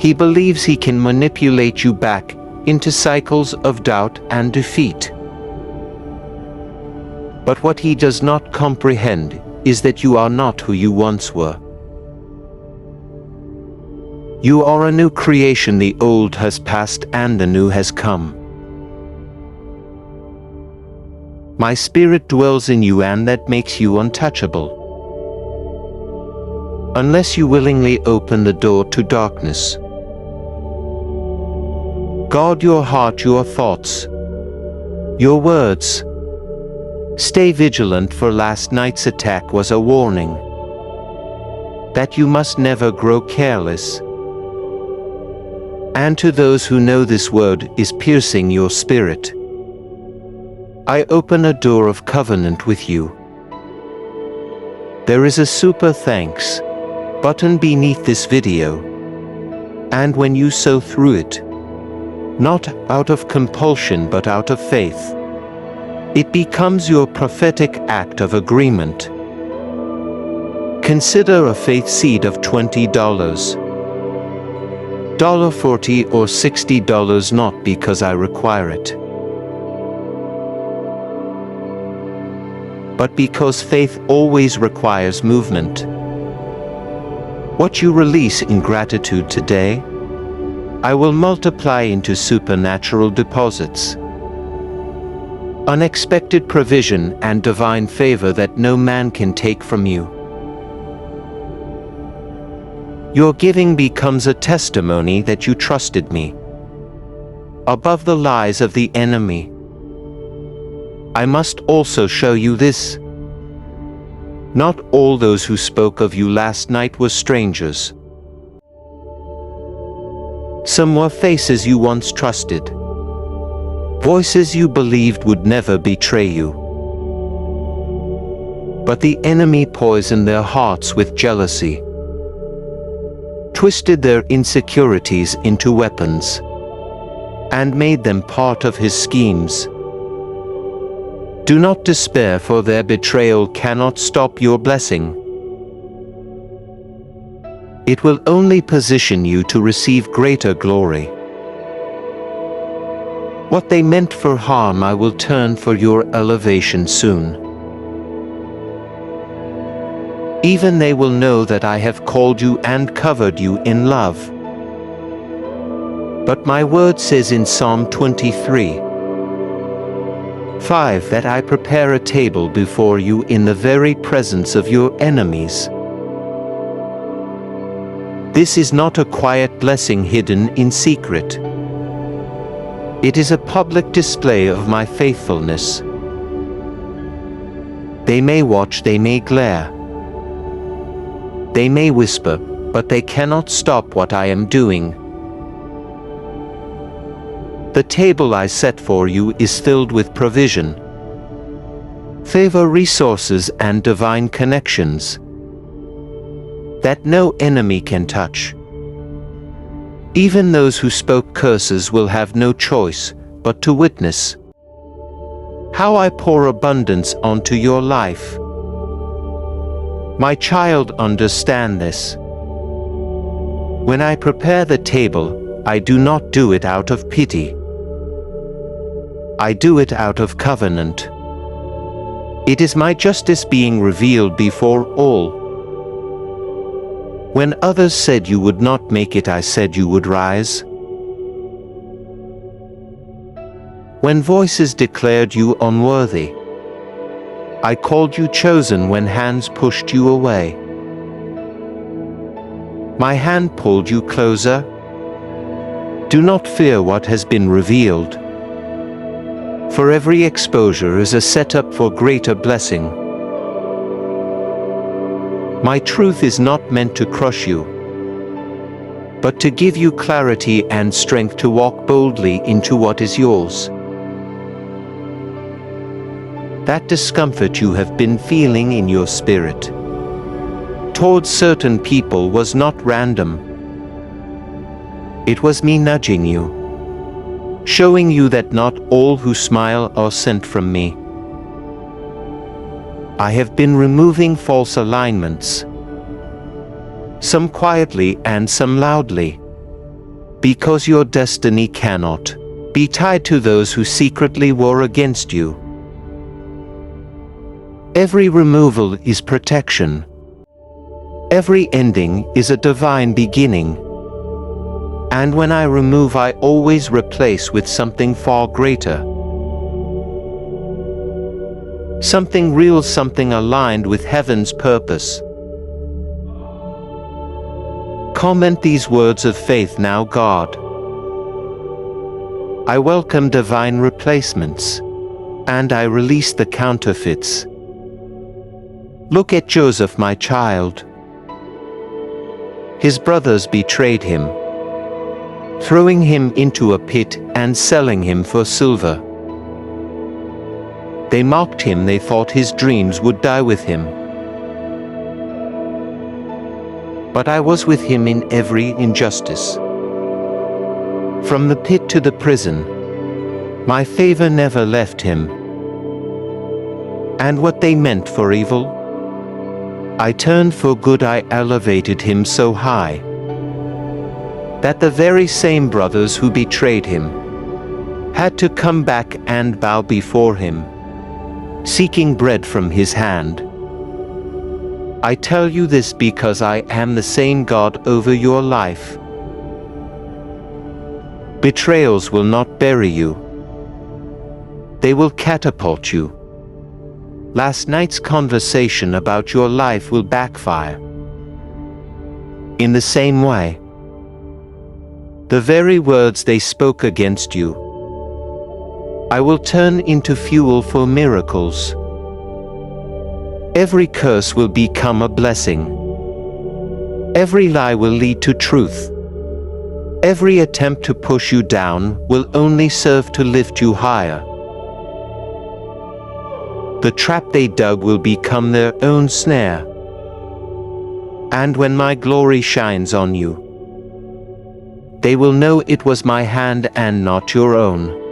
He believes he can manipulate you back into cycles of doubt and defeat. But what he does not comprehend is that you are not who you once were. You are a new creation. The old has passed and the new has come. My spirit dwells in you, and that makes you untouchable. Unless you willingly open the door to darkness. Guard your heart, your thoughts, your words. Stay vigilant, for last night's attack was a warning that you must never grow careless. And to those who know this word is piercing your spirit, I open a door of covenant with you. There is a super thanks button beneath this video, and when you sow through it, not out of compulsion but out of faith, it becomes your prophetic act of agreement. Consider a faith seed of $20, $40 or $60, not because I require it, but because faith always requires movement. What you release in gratitude today, I will multiply into supernatural deposits. Unexpected provision and divine favor that no man can take from you. Your giving becomes a testimony that you trusted me. Above the lies of the enemy, I must also show you this. Not all those who spoke of you last night were strangers. Some were faces you once trusted, voices you believed would never betray you. But the enemy poisoned their hearts with jealousy, twisted their insecurities into weapons, and made them part of his schemes. Do not despair, for their betrayal cannot stop your blessing. It will only position you to receive greater glory. What they meant for harm, I will turn for your elevation soon. Even they will know that I have called you and covered you in love. But my word says in Psalm 23:5 that I prepare a table before you in the very presence of your enemies. This is not a quiet blessing hidden in secret. It is a public display of my faithfulness. They may watch, they may glare, they may whisper, but they cannot stop what I am doing. The table I set for you is filled with provision, favor, resources, and divine connections that no enemy can touch. Even those who spoke curses will have no choice but to witness how I pour abundance onto your life. My child, understand this. When I prepare the table, I do not do it out of pity. I do it out of covenant. It is my justice being revealed before all. When others said you would not make it, I said you would rise. When voices declared you unworthy, I called you chosen. When hands pushed you away, my hand pulled you closer. Do not fear what has been revealed, for every exposure is a setup for greater blessing. My truth is not meant to crush you, but to give you clarity and strength to walk boldly into what is yours. That discomfort you have been feeling in your spirit towards certain people was not random. It was me nudging you, showing you that not all who smile are sent from me. I have been removing false alignments, some quietly and some loudly, because your destiny cannot be tied to those who secretly war against you. Every removal is protection. Every ending is a divine beginning. And when I remove, I always replace with something far greater. Something real, something aligned with heaven's purpose. Comment these words of faith now, God. I welcome divine replacements, and I release the counterfeits. Look at Joseph, my child. His brothers betrayed him, throwing him into a pit and selling him for silver. They mocked him, they thought his dreams would die with him. But I was with him in every injustice. From the pit to the prison, my favor never left him. And what they meant for evil, I turned for good. I elevated him so high that the very same brothers who betrayed him had to come back and bow before him, seeking bread from his hand. I tell you this because I am the same God over your life. Betrayals will not bury you. They will catapult you. Last night's conversation about your life will backfire. In the same way, the very words they spoke against you, I will turn into fuel for miracles. Every curse will become a blessing. Every lie will lead to truth. Every attempt to push you down will only serve to lift you higher. The trap they dug will become their own snare. And when my glory shines on you, they will know it was my hand and not your own.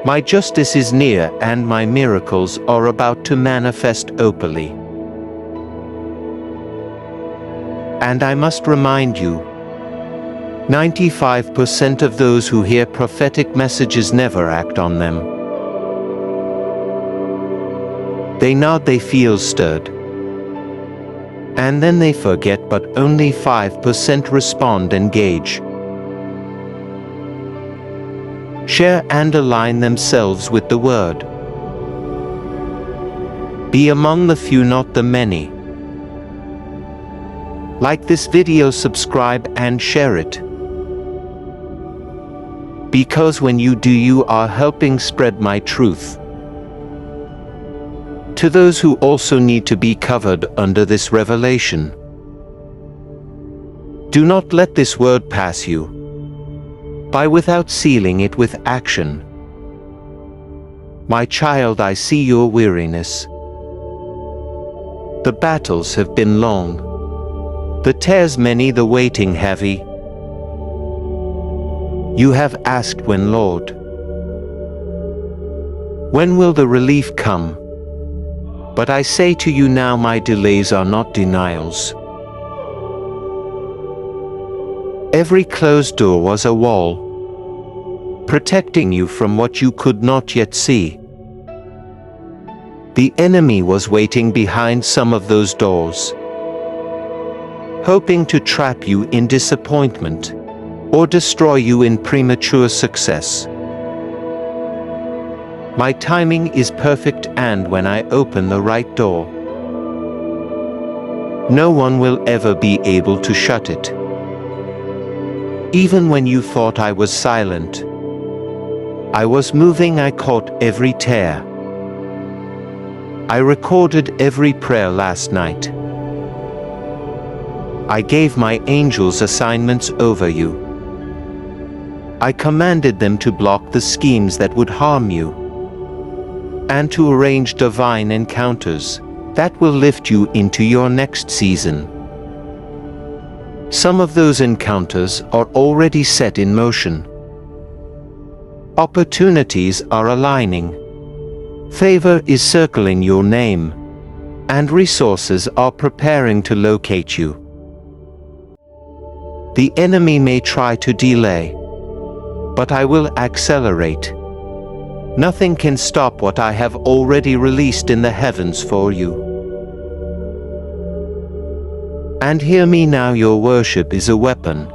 My justice is near and my miracles are about to manifest openly. And I must remind you, 95% of those who hear prophetic messages never act on them. They nod, they feel stirred. And then they forget, but only 5% respond, engage, share and align themselves with the word. Be among the few, not the many. Like this video, subscribe and share it. Because when you do, you are helping spread my truth to those who also need to be covered under this revelation. Do not let this word pass you by without sealing it with action. My child, I see your weariness. The battles have been long, the tears many, the waiting heavy. You have asked, when, Lord? When will the relief come? But I say to you now, my delays are not denials. Every closed door was a wall, protecting you from what you could not yet see. The enemy was waiting behind some of those doors, hoping to trap you in disappointment or destroy you in premature success. My timing is perfect, and when I open the right door, no one will ever be able to shut it. Even when you thought I was silent, I was moving. I caught every tear. I recorded every prayer last night. I gave my angels assignments over you. I commanded them to block the schemes that would harm you, and to arrange divine encounters that will lift you into your next season. Some of those encounters are already set in motion. Opportunities are aligning. Favor is circling your name, and resources are preparing to locate you. The enemy may try to delay, but I will accelerate. Nothing can stop what I have already released in the heavens for you. And hear me now, your worship is a weapon.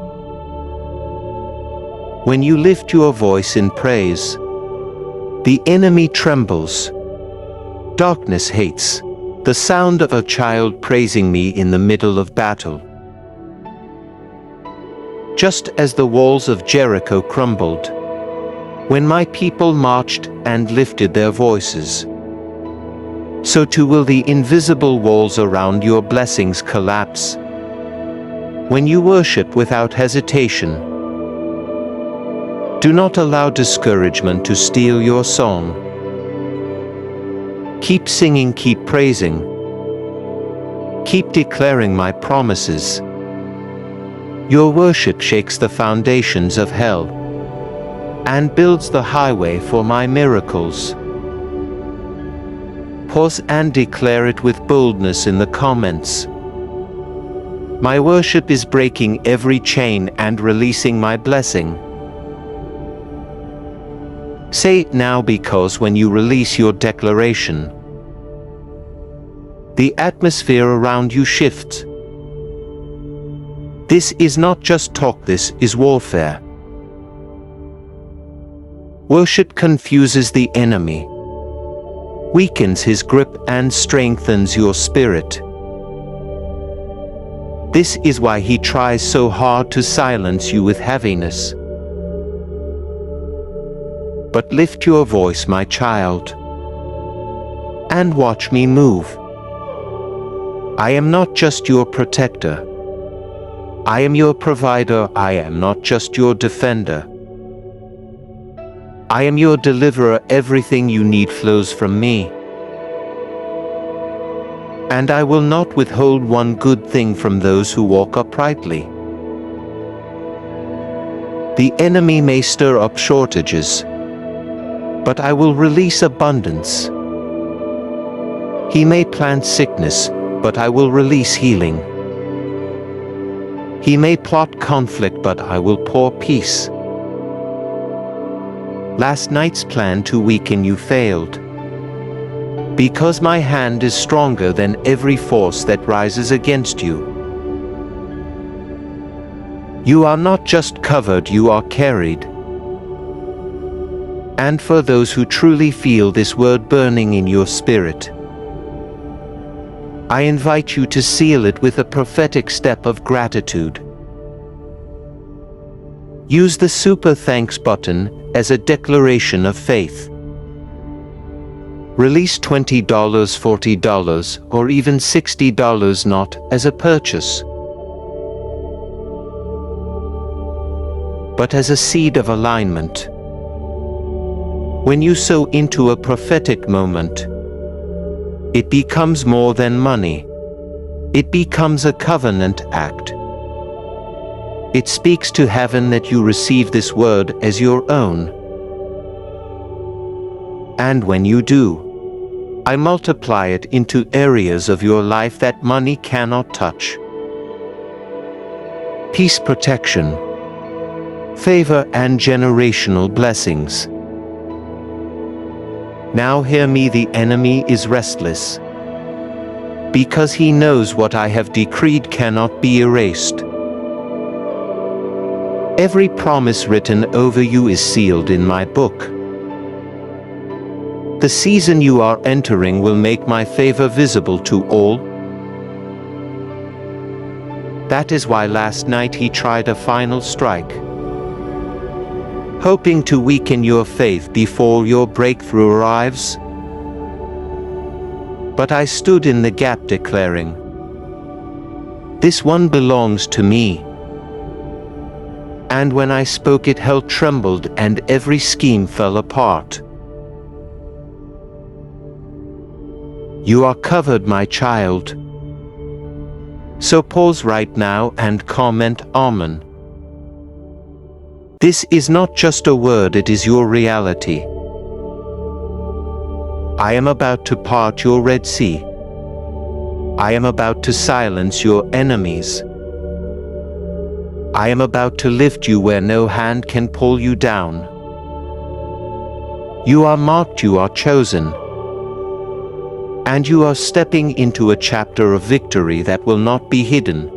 When you lift your voice in praise, the enemy trembles. Darkness hates the sound of a child praising me in the middle of battle. Just as the walls of Jericho crumbled when my people marched and lifted their voices, so too will the invisible walls around your blessings collapse when you worship without hesitation. Do not allow discouragement to steal your song. Keep singing, keep praising. Keep declaring my promises. Your worship shakes the foundations of hell and builds the highway for my miracles. Pause and declare it with boldness in the comments. My worship is breaking every chain and releasing my blessing. Say it now, because when you release your declaration, the atmosphere around you shifts. This is not just talk, this is warfare. Worship confuses the enemy, weakens his grip, and strengthens your spirit. This is why he tries so hard to silence you with heaviness. But lift your voice, my child, and watch me move. I am not just your protector. I am your provider. I am not just your defender. I am your deliverer. Everything you need flows from me. And I will not withhold one good thing from those who walk uprightly. The enemy may stir up shortages, but I will release abundance. He may plant sickness, but I will release healing. He may plot conflict, but I will pour peace. Last night's plan to weaken you failed, because my hand is stronger than every force that rises against you. You are not just covered, you are carried. And for those who truly feel this word burning in your spirit, I invite you to seal it with a prophetic step of gratitude. Use the super thanks button as a declaration of faith. Release $20, $40, or even $60 not as a purchase, but as a seed of alignment. When you sow into a prophetic moment, it becomes more than money. It becomes a covenant act. It speaks to heaven that you receive this word as your own. And when you do, I multiply it into areas of your life that money cannot touch. Peace, protection, favor, and generational blessings. Now hear me, the enemy is restless, because he knows what I have decreed cannot be erased. Every promise written over you is sealed in my book. The season you are entering will make my favor visible to all. That is why last night he tried a final strike, hoping to weaken your faith before your breakthrough arrives. But I stood in the gap declaring, "This one belongs to me." And when I spoke it, hell trembled and every scheme fell apart. You are covered, my child. So pause right now and comment Amen. This is not just a word, it is your reality. I am about to part your Red Sea. I am about to silence your enemies. I am about to lift you where no hand can pull you down. You are marked, you are chosen. And you are stepping into a chapter of victory that will not be hidden.